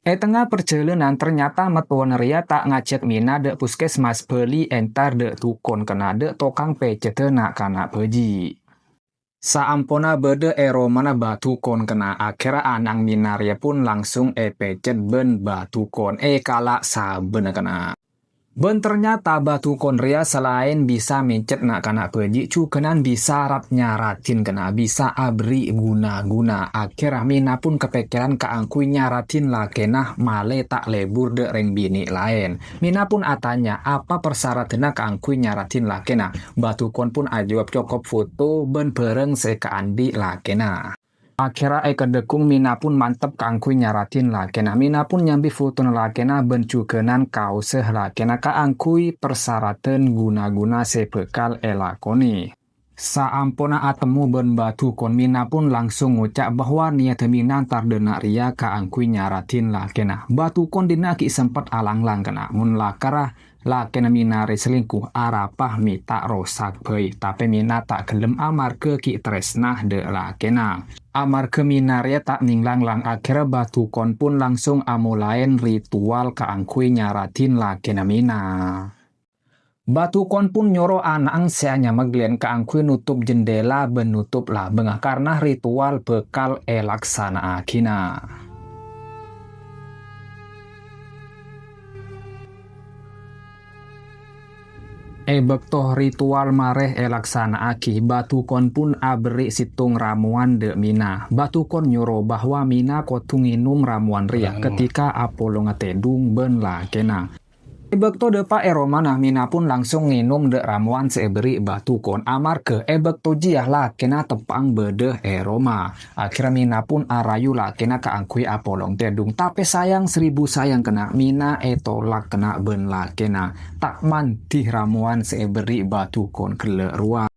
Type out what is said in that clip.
Tengah perjalanan ternyata metuan ria tak ngajak mina de puskesmas beli entar de tukon kena de tokang pecete nak kana beji. Saampona bede ero mana batu kon kena akhira anang minaria pun langsung pecet ben batu kon kala saben kena. Ben ternyata batu konria selain bisa mencet nak kana peji cukenan bisa rat nyaratin kena bisa abri guna-guna akhirnya mina pun kepikiran keangkui nyaratin lah kenah male tak lebur de reng bini lain. Mina pun atanya apa persyaratannya keangkui nyaratin lah kena. Batu kon pun ajawab cukup foto ben bareng sekaandi lah kena. Akhirnya kedekung mina pun mantep kangkui nyaratin lah kena. Mina pun nyambi foto lah kena bencukenan kau seh lah kena kaangkui persyaratan guna-guna sebekal elakoni. Saampona atemu ben batu kon mina pun langsung ngucap bahwa niat mina tar denak ria kaangkui nyaratin lah kena. Batu kon dinaki sempat alang-lang kena. Mun lakara lah kena mina selingkuh arapah mi tak rosak pei. Tapi mina tak gelem amar ke ki tresnah de lah kena. Amar ke minaria tak ninglang lang akhirnya batu kon pun langsung amulain ritual kaangkui nyaratin lah kena mina. Batu kon pun nyoro anang seanya meglen kaangkui nutup jendela benutup lah bengah karena ritual bekal laksana akina. Bektoh ritual mareh laksana aki batu kon pun abri situng ramuan de mina. Batu kon nyoro bahwa mina kotung inum ramuan ria ketika Apollo ngetedung ben lah kena. Bekto depa eromana mina pun langsung nginum de ramuan seberi batu kon amar ke bekto jiah lah kena tepang bede eroma. Akhirnya mina pun arayu lah kena kaangkui Apollo tedung. Tapi sayang 1000 sayang kena mina tolak kena ben lah kena tak mantih ramuan seberi batu kon kele ruang.